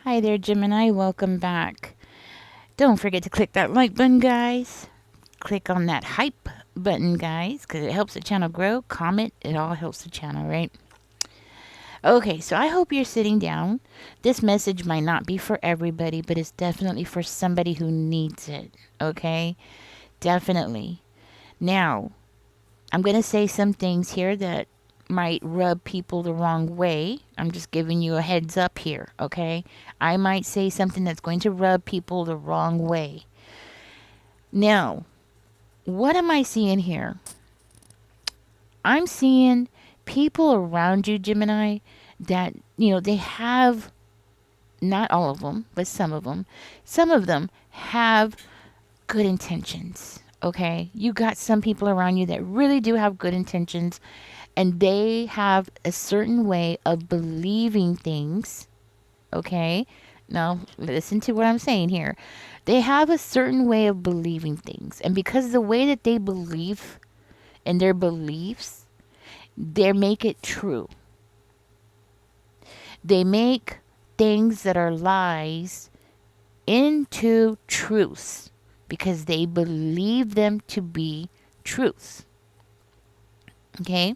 Hi there, Gemini. Welcome back. Don't forget to click that like button, guys. Click on that hype button, guys, because it helps the channel grow. Comment, it all helps the channel, right? Okay, so I hope you're sitting down. This message might not be for everybody, but it's definitely for somebody who needs it, okay? Definitely. Now, I'm going to say some things here that might rub people the wrong way. I'm just giving you a heads up here, okay? I might say something that's going to rub people the wrong way. Now, what am I seeing here? I'm seeing people around you, Gemini, that, they have, not all of them, but some of them have good intentions. Okay, you got some people around you that really do have good intentions, and they have a certain way of believing things. Okay, now listen to what I'm saying here. They have a certain way of believing things, and because the way that they believe in their beliefs, they make it true. They make things that are lies into truths because they believe them to be truths. Okay?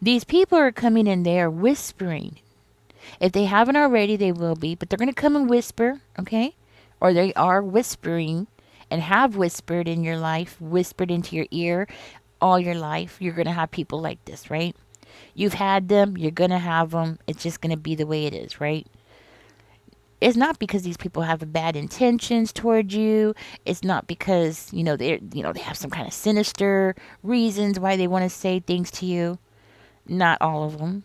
These people are coming in there whispering. If they haven't already, they will be, but they're going to come and whisper, okay? Or they are whispering and have whispered in your life, whispered into your ear all your life. You're going to have people like this, right? You've had them, you're going to have them. It's just going to be the way it is, right? It's not because these people have bad intentions toward you. It's not because, they have some kind of sinister reasons why they want to say things to you. Not all of them.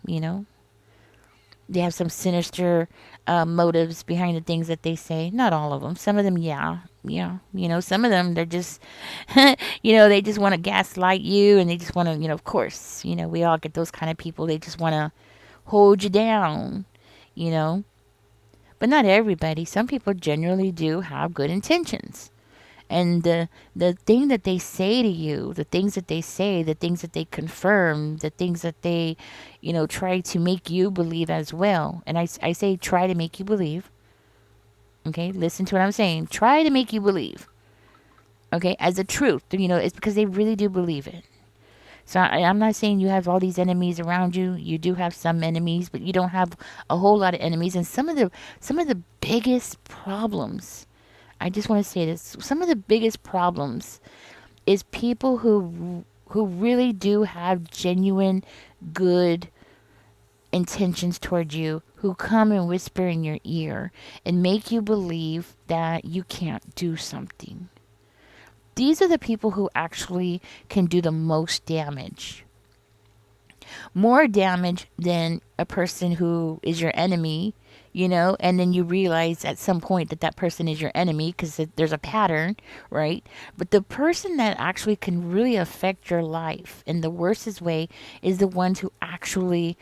They have some sinister motives behind the things that they say. Not all of them. Some of them, yeah. Yeah. Some of them, they're just, they just want to gaslight you, and they just want to, of course, we all get those kind of people. They just want to hold you down, you know. But not everybody. Some people generally do have good intentions. And the thing that they say to you, the things that they say, the things that they confirm, the things that they, try to make you believe as well. And I say try to make you believe. Okay, listen to what I'm saying. Try to make you believe. Okay, as a truth. It's because they really do believe it. So I'm not saying you have all these enemies around you. You do have some enemies, but you don't have a whole lot of enemies. And some of the biggest problems, I just want to say this, some of the biggest problems is people who really do have genuine good intentions toward you, who come and whisper in your ear and make you believe that you can't do something. These are the people who actually can do the most damage. More damage than a person who is your enemy, and then you realize at some point that that person is your enemy because there's a pattern, right? But the person that actually can really affect your life in the worstest way is the ones who actually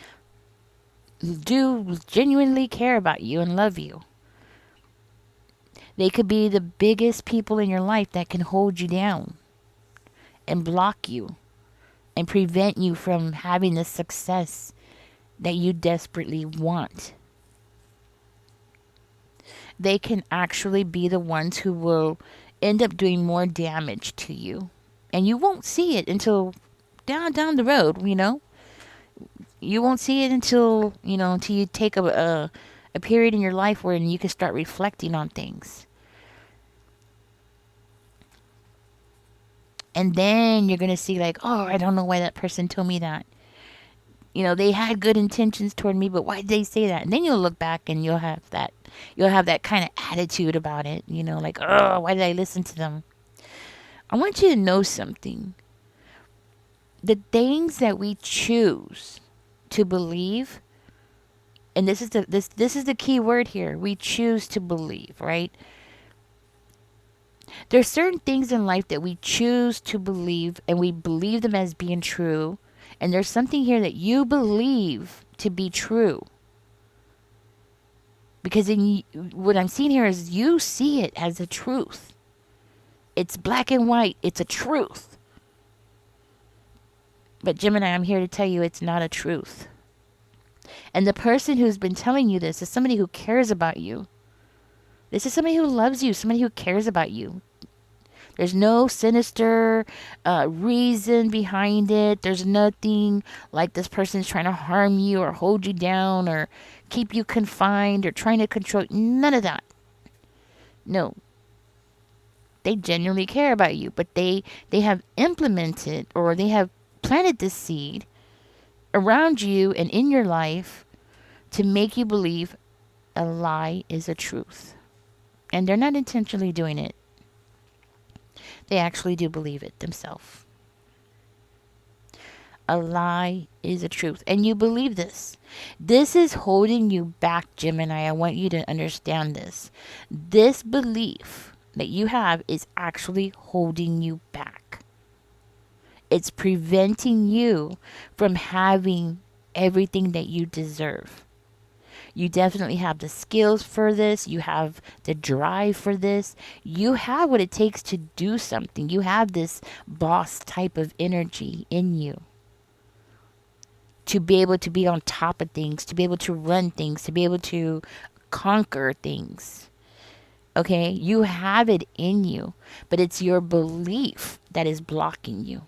do genuinely care about you and love you. They could be the biggest people in your life that can hold you down and block you and prevent you from having the success that you desperately want. They can actually be the ones who will end up doing more damage to you. And you won't see it until down the road. You won't see it until you take a period in your life where you can start reflecting on things. And then you're going to see like, oh, I don't know why that person told me that. They had good intentions toward me, but why did they say that? And then you'll look back and you'll have that kind of attitude about it, like, oh, why did I listen to them? I want you to know something. The things that we choose to believe, and this is the key word here. We choose to believe, right? There's certain things in life that we choose to believe, and we believe them as being true. And there's something here that you believe to be true. Because what I'm seeing here is you see it as a truth. It's black and white. It's a truth. But Gemini, I'm here to tell you it's not a truth. And the person who's been telling you this is somebody who cares about you. This is somebody who loves you, somebody who cares about you. There's no sinister reason behind it. There's nothing like this person's trying to harm you or hold you down or keep you confined or trying to control. None of that. No, they genuinely care about you, but they have implemented or they have planted this seed around you and in your life to make you believe a lie is a truth. And they're not intentionally doing it. They actually do believe it themselves. A lie is a truth. And you believe this. This is holding you back, Gemini. I want you to understand this. This belief that you have is actually holding you back. It's preventing you from having everything that you deserve. You definitely have the skills for this. You have the drive for this. You have what it takes to do something. You have this boss type of energy in you to be able to be on top of things, to be able to run things, to be able to conquer things. Okay? You have it in you, but it's your belief that is blocking you.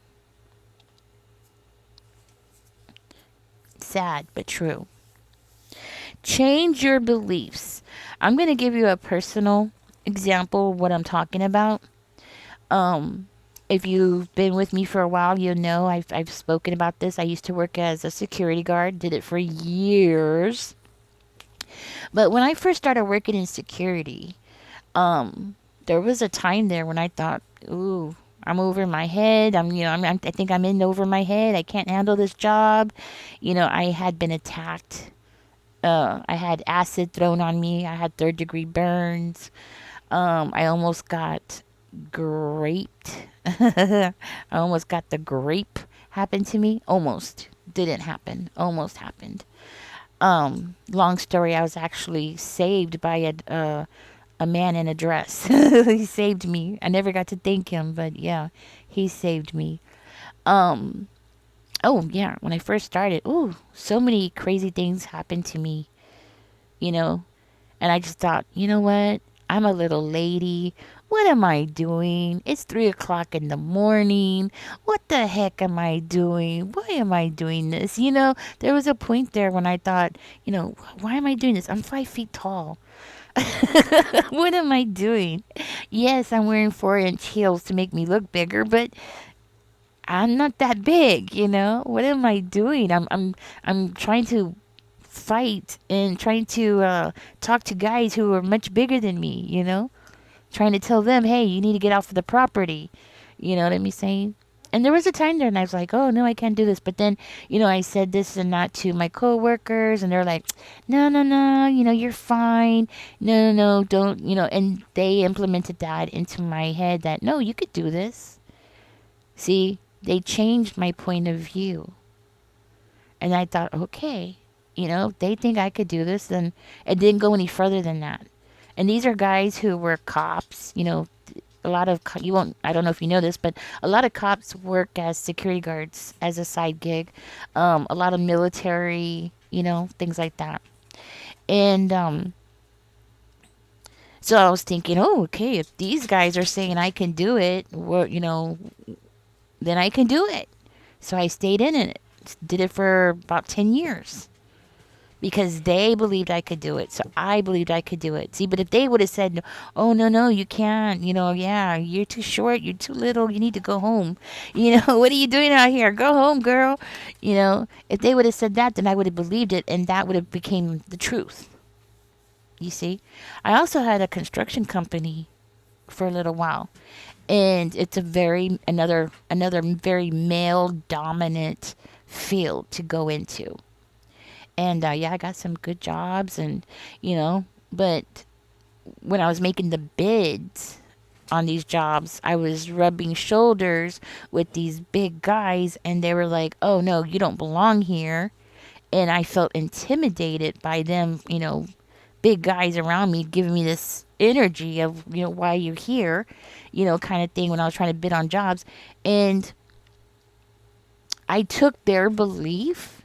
Sad, but true. Change your beliefs. I'm going to give you a personal example of what I'm talking about. If you've been with me for a while, you know I've spoken about this. I used to work as a security guard, did it for years. But when I first started working in security, there was a time there when I thought, ooh, I'm over my head. I think I'm in over my head. I can't handle this job. I had been attacked. I had acid thrown on me. I had third-degree burns. I almost got graped. I almost got the grape happen to me. Almost. Didn't happen. Almost happened. Long story, I was actually saved by a man in a dress. He saved me. I never got to thank him, but yeah, he saved me. Um, oh yeah, when I first started, ooh, so many crazy things happened to me, you know, and I just thought, you know what? I'm a little lady. What am I doing? It's 3 o'clock in the morning. What the heck am I doing? Why am I doing this? There was a point there when I thought, why am I doing this? I'm 5 feet tall. What am I doing? Yes, I'm wearing 4-inch heels to make me look bigger, but I'm not that big. What am I doing? I'm trying to fight and trying to talk to guys who are much bigger than me. Trying to tell them, hey, you need to get off of the property. You know what I'm saying? And there was a time there, and I was like, oh, no, I can't do this. But then, I said this and that to my coworkers, and they're like, no, no, no, you're fine. No, no, no, don't, and they implemented that into my head that, no, you could do this. See, they changed my point of view. And I thought, okay, they think I could do this, then it didn't go any further than that. And these are guys who were cops, a lot of, you won't, I don't know if you know this, but a lot of cops work as security guards as a side gig. A lot of military, things like that. And so I was thinking, oh, okay, if these guys are saying I can do it, well, then I can do it. So I stayed in it, did it for about 10 years. Because they believed I could do it. So I believed I could do it. See, but if they would have said, oh, no, no, you can't. Yeah, you're too short. You're too little. You need to go home. What are you doing out here? Go home, girl. If they would have said that, then I would have believed it. And that would have became the truth. You see? I also had a construction company for a little while. And it's another very male dominant field to go into. And yeah, I got some good jobs but when I was making the bids on these jobs, I was rubbing shoulders with these big guys and they were like, oh no, you don't belong here. And I felt intimidated by them, big guys around me giving me this energy of, why you're here, kind of thing when I was trying to bid on jobs. And I took their belief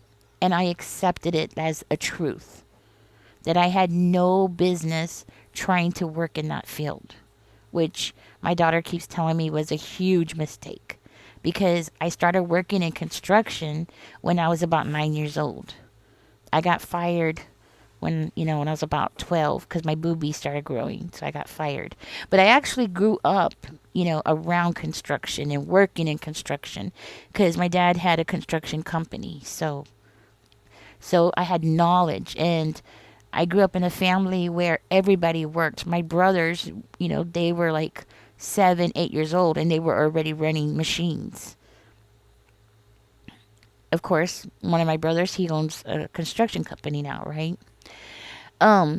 and I accepted it as a truth that I had no business trying to work in that field, which my daughter keeps telling me was a huge mistake because I started working in construction when I was about 9 years old. I got fired when I was about 12 because my boobies started growing, so I got fired. But I actually grew up, around construction and working in construction because my dad had a construction company. So I had knowledge, and I grew up in a family where everybody worked. My brothers, they were like 7, 8 years old, and they were already running machines. Of course, one of my brothers, he owns a construction company now, right?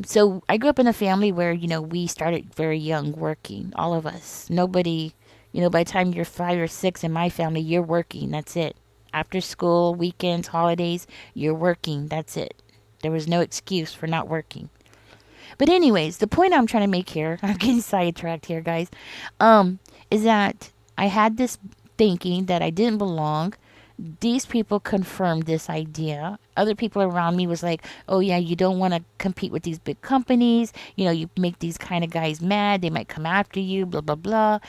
So I grew up in a family where, we started very young working, all of us. Nobody, by the time you're 5 or 6 in my family, you're working. That's it. After school, weekends, holidays, you're working. That's it. There was no excuse for not working. But anyways, the point I'm trying to make here, I'm getting sidetracked here, guys, is that I had this thinking that I didn't belong. These people confirmed this idea. Other people around me was like, oh yeah, you don't want to compete with these big companies. You make these kind of guys mad. They might come after you, blah, blah, blah.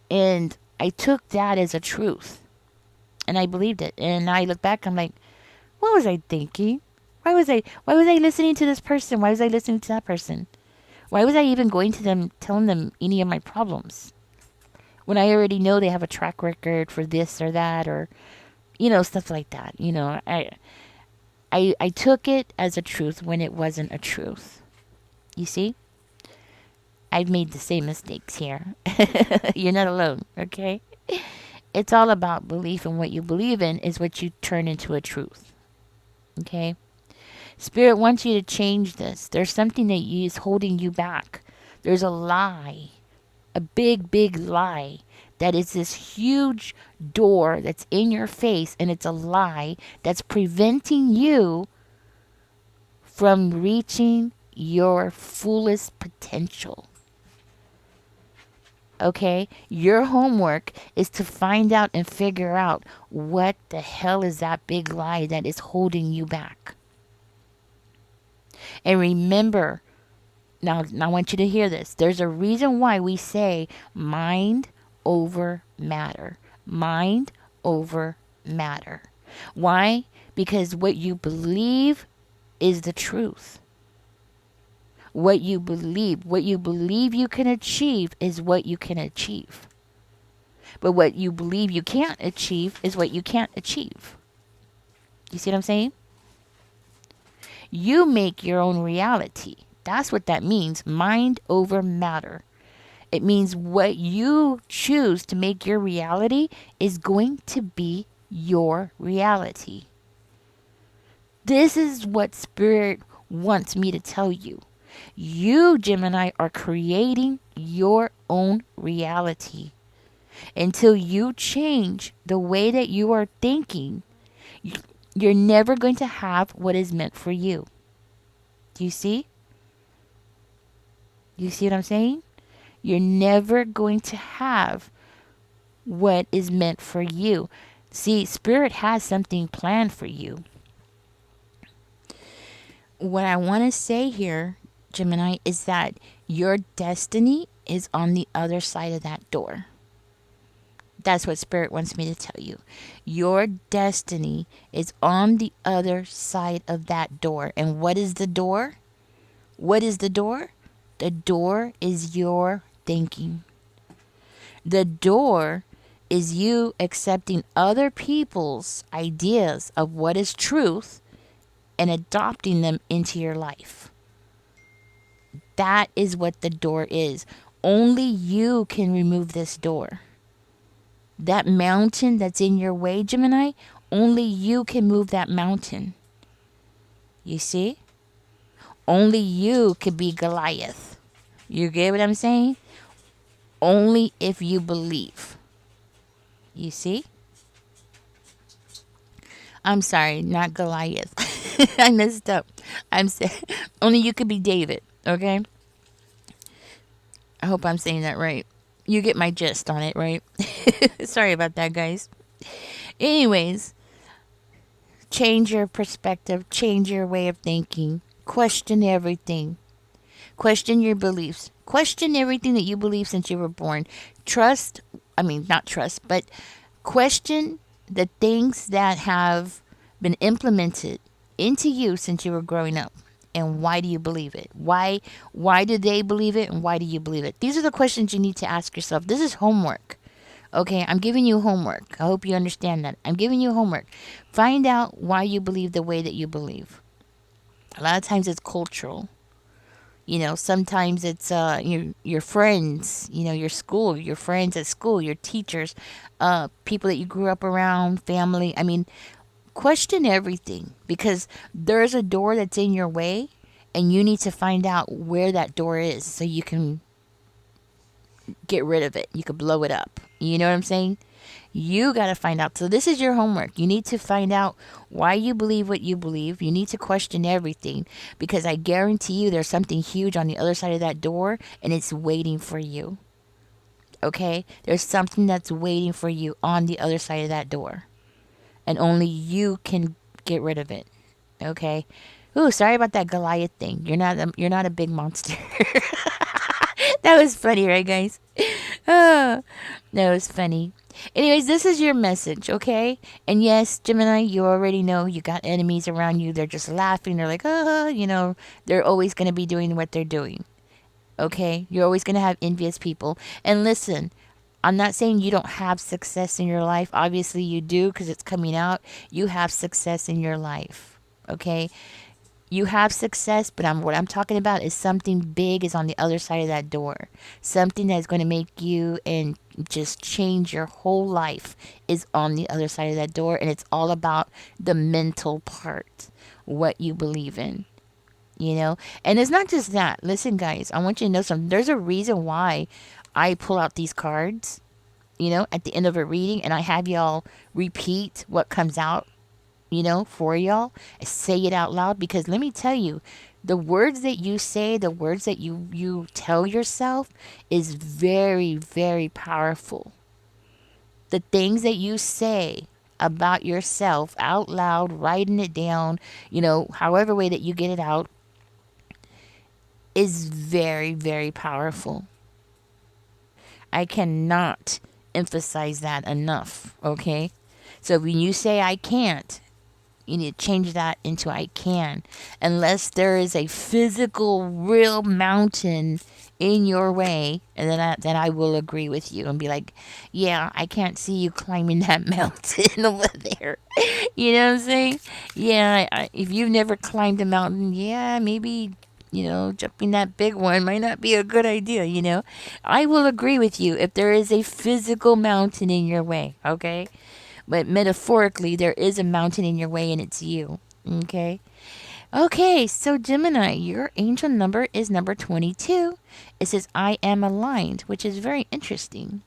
And I took that as a truth. And I believed it. And now I look back, I'm like, what was I thinking? Why was I listening to this person? Why was I listening to that person? Why was I even going to them, telling them any of my problems? When I already know they have a track record for this or that, or stuff like that. I took it as a truth when it wasn't a truth. You see? I've made the same mistakes here. You're not alone, okay? It's all about belief, and what you believe in is what you turn into a truth. Okay? Spirit wants you to change this. There's something that is holding you back. There's a lie, a big, big lie, that is this huge door that's in your face, and it's a lie that's preventing you from reaching your fullest potential. Okay? Your homework is to find out and figure out what the hell is that big lie that is holding you back. And remember, now I want you to hear this. There's a reason why we say mind over matter. Mind over matter. Why? Because what you believe is the truth. What you believe you can achieve is what you can achieve. But what you believe you can't achieve is what you can't achieve. You see what I'm saying? You make your own reality. That's what that means. Mind over matter. It means what you choose to make your reality is going to be your reality. This is what Spirit wants me to tell you. You, Gemini, are creating your own reality. Until you change the way that you are thinking, you're never going to have what is meant for you. Do you see? You see what I'm saying? You're never going to have what is meant for you. See, Spirit has something planned for you. What I want to say here, Gemini, is that your destiny is on the other side of that door. That's what Spirit wants me to tell you. Your destiny is on the other side of that door. And what is the door? What is the door? The door is your thinking. The door is you accepting other people's ideas of what is truth and adopting them into your life. That is what the door is. Only you can remove this door. That mountain that's in your way, Gemini, only you can move that mountain. You see? Only you could be Goliath. You get what I'm saying? Only if you believe. You see? I'm sorry, not Goliath. I messed up. I'm saying only you could be David, okay? I hope I'm saying that right. You get my gist on it, right? Sorry about that, guys. Anyways, change your perspective, change your way of thinking, question everything. Question your beliefs. Question everything that you believe since you were born. Trust, I mean, not trust, but question the things that have been implemented into you since you were growing up. And why do you believe it? Why do they believe it and why do you believe it? These are the questions you need to ask yourself. This is homework. Okay, I'm giving you homework. I hope you understand that. I'm giving you homework. Find out why you believe the way that you believe. A lot of times it's cultural. Sometimes it's your friends, your school, your friends at school, your teachers, people that you grew up around, family. I mean, question everything because there's a door that's in your way and you need to find out where that door is so you can get rid of it. You could blow it up. You know what I'm saying? You got to find out. So, this is your homework. You need to find out why you believe what you believe. You need to question everything because I guarantee you there's something huge on the other side of that door and it's waiting for you. Okay? There's something that's waiting for you on the other side of that door. And only you can get rid of it. Okay? Ooh, sorry about that Goliath thing. You're not a big monster. That was funny, right, guys? Oh, that was funny. Anyways, this is your message, okay? And yes, Gemini, you already know you got enemies around you. They're just laughing. They're like, they're always going to be doing what they're doing, okay? You're always going to have envious people. And listen, I'm not saying you don't have success in your life. Obviously, you do because it's coming out. You have success in your life, okay? You have success, but what I'm talking about is something big is on the other side of that door. Something that's going to make you and just change your whole life is on the other side of that door. And it's all about the mental part, what you believe in. And it's not just that. Listen, guys, I want you to know something. There's a reason why I pull out these cards, at the end of a reading, and I have y'all repeat what comes out for y'all. Say it out loud because let me tell you, the words that you say, the words that you tell yourself is very, very powerful. The things that you say about yourself out loud, writing it down, however way that you get it out is very, very powerful. I cannot emphasize that enough, okay? So when you say I can't, you need to change that into I can. Unless there is a physical, real mountain in your way, and then I will agree with you and be like, yeah, I can't see you climbing that mountain over there. You know what I'm saying? Yeah, if you've never climbed a mountain, yeah, maybe, jumping that big one might not be a good idea. I will agree with you if there is a physical mountain in your way, okay? But metaphorically, there is a mountain in your way and it's you. Okay? Okay, so Gemini, your angel number is number 22. It says, I am aligned, which is very interesting.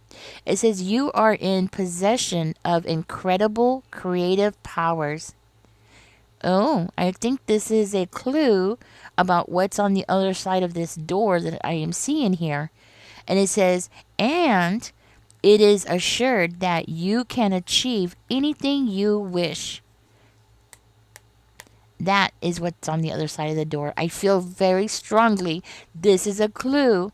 It says, you are in possession of incredible creative powers. Oh, I think this is a clue about what's on the other side of this door that I am seeing here. And it says, and it is assured that you can achieve anything you wish. That is what's on the other side of the door. I feel very strongly this is a clue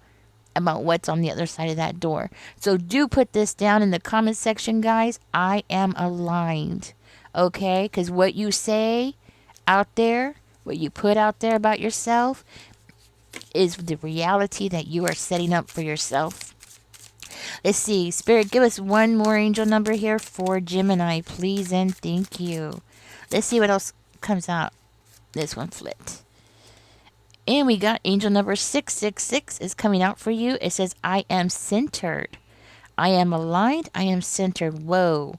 about what's on the other side of that door. So do put this down in the comment section, guys. I am aligned. Okay? Because what you say out there, what you put out there about yourself, is the reality that you are setting up for yourself. Let's see. Spirit, give us one more angel number here for Gemini, please and thank you. Let's see what else comes out. This one flipped. And we got angel number 666 is coming out for you. It says, I am centered. I am aligned. I am centered. Whoa.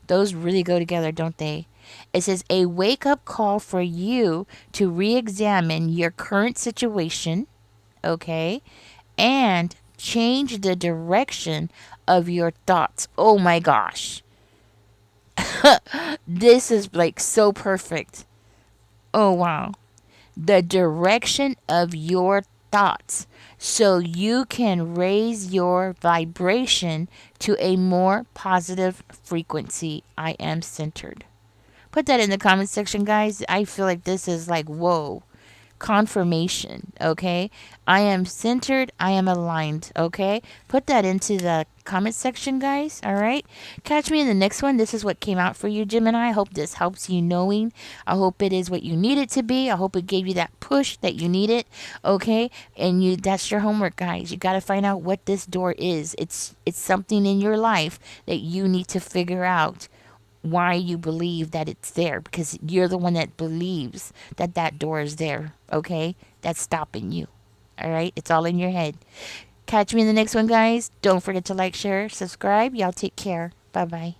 Those really go together, don't they? It says, a wake-up call for you to re-examine your current situation, okay, and change the direction of your thoughts. Oh my gosh. This is like so perfect. Oh wow. The direction of your thoughts so you can raise your vibration to a more positive frequency. I am centered. Put that in the comment section, guys. I feel like this is like, whoa. confirmation. Okay, I am centered, I am aligned. Okay, put that into the comment section, guys. All right, catch me in the next one. This is what came out for you, Gemini. I hope this helps you knowing. I hope it is what you need it to be. I hope it gave you that push that you need it. Okay, and you, that's your homework, guys. You got to find out what this door is. It's something in your life that you need to figure out why you believe that it's there, because you're the one that believes that that door is there. Okay, that's stopping you. All right, it's all in your head. Catch me in the next one, guys. Don't forget to like, share, subscribe. Y'all take care. Bye bye.